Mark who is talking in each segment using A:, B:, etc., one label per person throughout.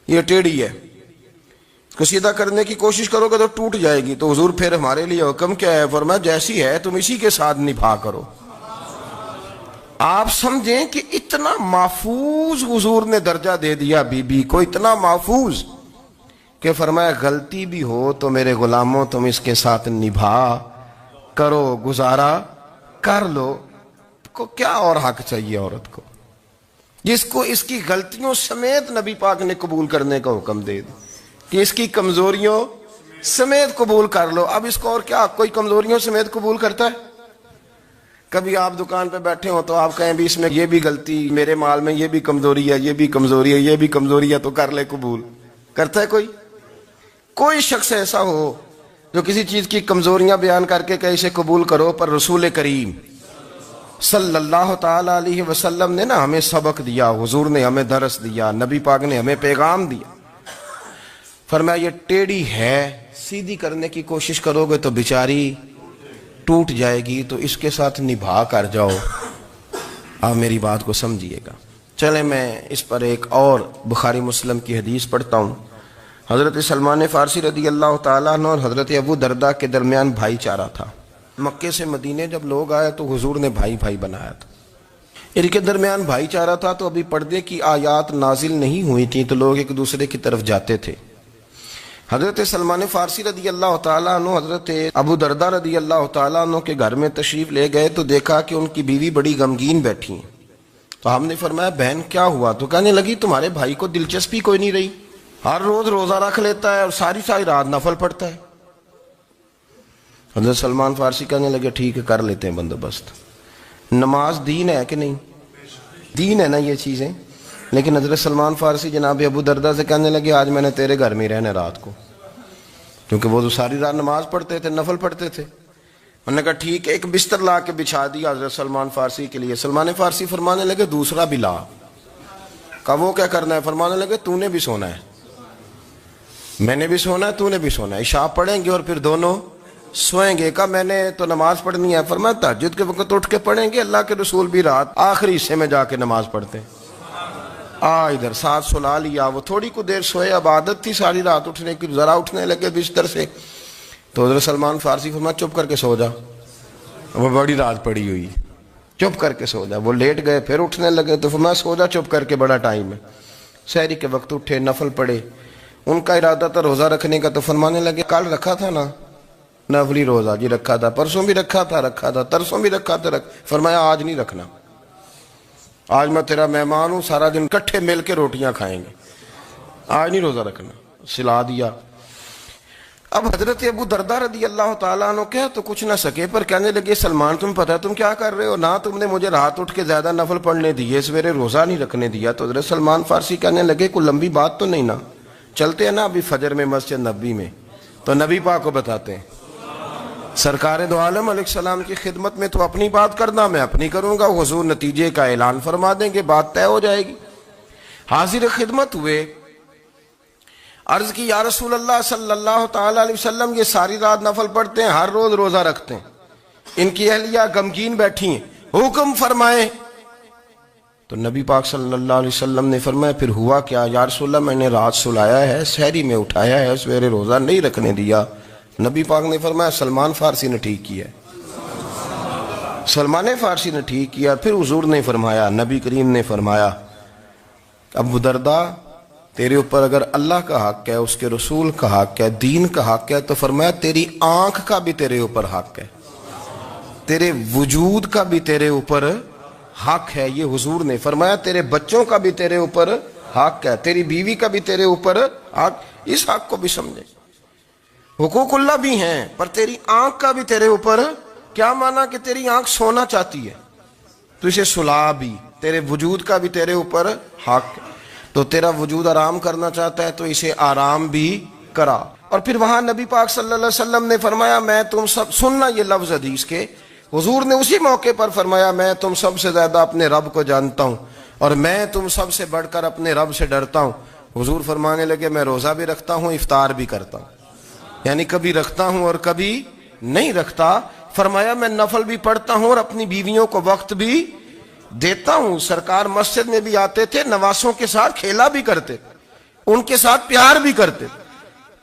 A: یہ ٹیڑھی ہے، اس کو سیدھا کرنے کی کوشش کرو گے تو ٹوٹ جائے گی۔ تو حضور پھر ہمارے لیے حکم کیا ہے؟ فرمایا جیسی ہے تم اسی کے ساتھ نبھا کرو۔ آپ سمجھیں کہ اتنا محفوظ حضور نے درجہ دے دیا بی بی کو، اتنا محفوظ کہ فرمایا غلطی بھی ہو تو میرے غلاموں تم اس کے ساتھ نبھا کرو، گزارا کر لو۔ کو کیا اور حق چاہیے عورت کو، جس کو اس کی غلطیوں سمیت نبی پاک نے قبول کرنے کا حکم دے دی کہ اس کی کمزوریوں سمیت قبول کر لو۔ اب اس کو اور کیا کوئی کمزوریوں سمیت قبول کرتا ہے؟ کبھی آپ دکان پہ بیٹھے ہو تو آپ کہیں بھی اس میں یہ بھی غلطی، میرے مال میں یہ بھی کمزوری ہے، یہ بھی کمزوری ہے، یہ بھی کمزوری ہے، تو کر لے قبول؟ کرتا ہے کوئی؟ کوئی شخص ایسا ہو جو کسی چیز کی کمزوریاں بیان کر کے کہ اسے قبول کرو؟ پر رسول کریم صلی اللہ تعالی علیہ وسلم نے نا ہمیں سبق دیا، حضور نے ہمیں درس دیا، نبی پاک نے ہمیں پیغام دیا۔ فرمایا یہ ٹیڑھی ہے، سیدھی کرنے کی کوشش کرو گے تو بیچاری ٹوٹ جائے گی، تو اس کے ساتھ نبھا کر جاؤ۔ آپ میری بات کو سمجھیے گا۔ چلیں میں اس پر ایک اور بخاری مسلم کی حدیث پڑھتا ہوں۔ حضرت سلمان فارسی رضی اللہ تعالیٰ عنہ اور حضرت ابو درداء کے درمیان بھائی چارہ تھا۔ مکے سے مدینے جب لوگ آئے تو حضور نے بھائی بھائی بنایا تھا، ان کے درمیان بھائی چارہ تھا، تو ابھی پردے کی آیات نازل نہیں ہوئی تھیں، تو لوگ ایک دوسرے کی طرف جاتے تھے۔ حضرت سلمان فارسی رضی اللہ تعالیٰ عنہ حضرت ابو درداء رضی اللہ تعالیٰ عنہ کے گھر میں تشریف لے گئے تو دیکھا کہ ان کی بیوی بڑی غمگین بیٹھی ہیں۔ تو ہم نے فرمایا بہن کیا ہوا؟ تو کہنے لگی تمہارے بھائی کو دلچسپی کوئی نہیں رہی، ہر روز روزہ رکھ لیتا ہے اور ساری ساری رات نفل پڑھتا ہے۔ حضرت سلمان فارسی کہنے لگے ٹھیک ہے کر لیتے ہیں بندوبست۔ نماز دین ہے کہ نہیں؟ دین ہے نا یہ چیزیں۔ لیکن حضرت سلمان فارسی جناب ابو درداء سے کہنے لگے آج میں نے تیرے گھر میں رہنا رات کو، کیونکہ وہ تو ساری رات نماز پڑھتے تھے، نفل پڑھتے تھے۔ انہوں نے کہا ٹھیک ہے، ایک بستر لا کے بچھا دیا حضرت سلمان فارسی کے لیے۔ سلمان فارسی فرمانے لگے دوسرا بھی لا۔ کہا وہ کیا کرنا ہے؟ فرمانے لگے تو نے بھی سونا ہے، میں نے بھی سونا ہے، تو نے بھی سونا ہے، عشاء پڑھیں گے اور پھر دونوں سوئیں گے۔ کہا میں نے تو نماز پڑھنی ہے۔ فرمایا تہجد کے وقت اٹھ کے پڑھیں گے، اللہ کے رسول بھی رات آخری حصے میں جا کے نماز پڑھتے ہیں۔ ادھر ساتھ سلا لیا، وہ تھوڑی کو دیر سوئے، اب عادت تھی ساری رات اٹھنے کی، ذرا اٹھنے لگے بستر سے تو حضرت سلمان فارسی فرمایا چپ کر کے سو جا، وہ بڑی رات پڑی ہوئی، چپ کر کے سو جا۔ وہ لیٹ گئے، پھر اٹھنے لگے تو فرمایا سو جا چپ کر کے، بڑا ٹائم ہے۔ سحری کے وقت اٹھے، نفل پڑھے۔ ان کا ارادہ تھا روزہ رکھنے کا، تو فرمانے لگے کل رکھا تھا نا نفلی روزہ؟ جی رکھا تھا۔ پرسوں بھی رکھا تھا، ترسوں بھی رکھا تھا۔ فرمایا آج نہیں رکھنا، آج میں تیرا مہمان ہوں، سارا دن کٹھے مل کے روٹیاں کھائیں گے، آج نہیں روزہ رکھنا۔ سلا دیا۔ اب حضرت ابو درداء رضی اللہ تعالیٰ عنہ کہہ تو کچھ نہ سکے، پر کہنے لگے سلمان تم پتہ ہے تم کیا کر رہے ہو؟ نہ تم نے مجھے رات اٹھ کے زیادہ نفل پڑھنے دیے، سویرے روزہ نہیں رکھنے دیا۔ تو حضرت سلمان فارسی کہنے لگے کوئی لمبی بات تو نہیں نا، چلتے ہیں نا ابھی فجر میں مسجد نبی میں، تو نبی پاک کو بتاتے ہیں۔ سرکار دو عالم علیہ السلام کی خدمت میں تو اپنی بات کرنا، میں اپنی کروں گا، حضور نتیجے کا اعلان فرما دیں گے، بات طے ہو جائے گی۔ حاضر خدمت ہوئے، عرض کی یا رسول اللہ صلی اللہ تعالی علیہ وسلم یہ ساری رات نفل پڑھتے ہیں، ہر روز روزہ رکھتے ہیں، ان کی اہلیہ غمگین بیٹھی ہیں، حکم فرمائیں۔ تو نبی پاک صلی اللہ علیہ وسلم نے فرمایا پھر ہوا کیا؟ یا رسول اللہ میں نے رات سلایا ہے، سحری میں اٹھایا ہے، سویرے روزہ نہیں رکھنے دیا۔ نبی پاک نے فرمایا سلمان فارسی نے ٹھیک کیا، سلمان فارسی نے ٹھیک کیا۔ پھر حضور نے فرمایا، نبی کریم نے فرمایا ابو درداء تیرے اوپر اگر اللہ کا حق ہے، اس کے رسول کا حق ہے، دین کا حق ہے، تو فرمایا تیری آنکھ کا بھی تیرے اوپر حق ہے، تیرے وجود کا بھی تیرے اوپر حق ہے۔ یہ حضور نے فرمایا تیرے بچوں کا بھی تیرے اوپر حق ہے، تیری بیوی کا بھی تیرے اوپر حق۔ اس حق کو بھی سمجھے، حقوق اللہ بھی ہیں، پر تیری آنکھ کا بھی تیرے اوپر کیا مانا کہ تیری آنکھ سونا چاہتی ہے تو اسے سلا بھی، تیرے وجود کا بھی تیرے اوپر حق، تو تیرا وجود آرام کرنا چاہتا ہے تو اسے آرام بھی کرا۔ اور پھر وہاں نبی پاک صلی اللہ علیہ وسلم نے فرمایا میں تم سب، سننا یہ لفظ حدیث کے، حضور نے اسی موقع پر فرمایا میں تم سب سے زیادہ اپنے رب کو جانتا ہوں اور میں تم سب سے بڑھ کر اپنے رب سے ڈرتا ہوں۔ حضور فرمانے لگے میں روزہ بھی رکھتا ہوں، افطار بھی کرتا ہوں، یعنی کبھی رکھتا ہوں اور کبھی نہیں رکھتا۔ فرمایا میں نفل بھی پڑھتا ہوں اور اپنی بیویوں کو وقت بھی دیتا ہوں۔ سرکار مسجد میں بھی آتے تھے، نواسوں کے ساتھ کھیلا بھی کرتے، ان کے ساتھ پیار بھی کرتے تھے.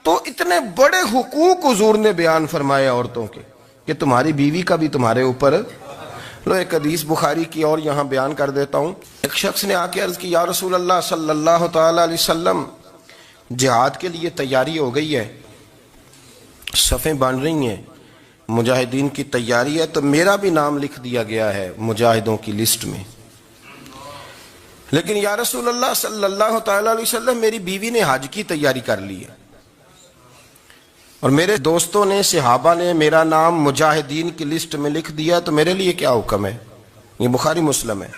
A: تو اتنے بڑے حقوق حضور نے بیان فرمائے عورتوں کے کہ تمہاری بیوی کا بھی تمہارے اوپر. لو ایک حدیث بخاری کی اور یہاں بیان کر دیتا ہوں. ایک شخص نے آ کے عرض کی، یا رسول اللہ صلی اللہ تعالی علیہ وسلم، جہاد کے لیے تیاری ہو گئی ہے، صفیں بن رہی ہیں، مجاہدین کی تیاری ہے، تو میرا بھی نام لکھ دیا گیا ہے مجاہدوں کی لسٹ میں، لیکن یا رسول اللہ صلی اللہ تعالی علیہ وسلم میری بیوی نے حج کی تیاری کر لی ہے اور میرے دوستوں نے، صحابہ نے میرا نام مجاہدین کی لسٹ میں لکھ دیا، تو میرے لیے کیا حکم ہے؟ یہ بخاری مسلم ہے.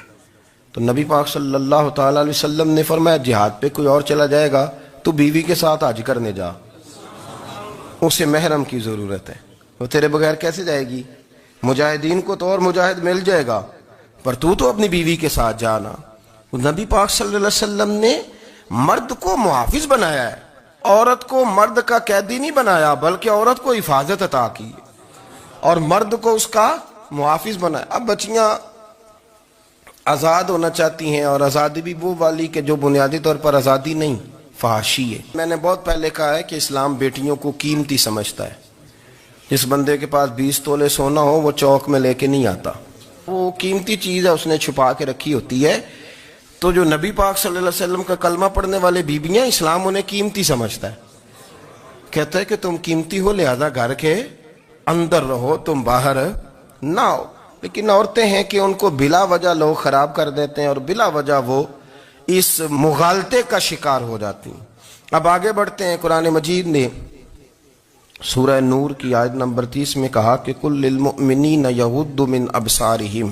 A: تو نبی پاک صلی اللہ تعالی علیہ وسلم نے فرمایا، جہاد پہ کوئی اور چلا جائے گا تو بیوی کے ساتھ حج کرنے جا، اسے محرم کی ضرورت ہے، وہ تیرے بغیر کیسے جائے گی؟ مجاہدین کو تو اور مجاہد مل جائے گا، پر تو اپنی بیوی کے ساتھ جانا. نبی پاک صلی اللہ علیہ وسلم نے مرد کو محافظ بنایا ہے، عورت کو مرد کا قیدی نہیں بنایا، بلکہ عورت کو حفاظت عطا کی اور مرد کو اس کا محافظ بنایا. اب بچیاں آزاد ہونا چاہتی ہیں، اور آزادی بھی وہ والی کہ جو بنیادی طور پر آزادی نہیں، فحاشی ہے. میں نے بہت پہلے کہا ہے کہ اسلام بیٹیوں کو قیمتی سمجھتا ہے. جس بندے کے پاس 20 تولے سونا ہو وہ چوک میں لے کے نہیں آتا، وہ قیمتی چیز ہے، اس نے چھپا کے رکھی ہوتی ہے. تو جو نبی پاک صلی اللہ علیہ وسلم کا کلمہ پڑھنے والے بیویاں، اسلام انہیں قیمتی سمجھتا ہے، کہتا ہے کہ تم قیمتی ہو، لہذا گھر کے اندر رہو، تم باہر نہ ہو. لیکن عورتیں ہیں کہ ان کو بلا وجہ لوگ خراب کر دیتے ہیں اور بلا وجہ وہ اس مغالطے کا شکار ہو جاتی ہیں. اب آگے بڑھتے ہیں. قرآن مجید نے سورہ نور کی آیت نمبر 30 میں کہا کہ کل للمؤمنین یغضوا من ابصارہم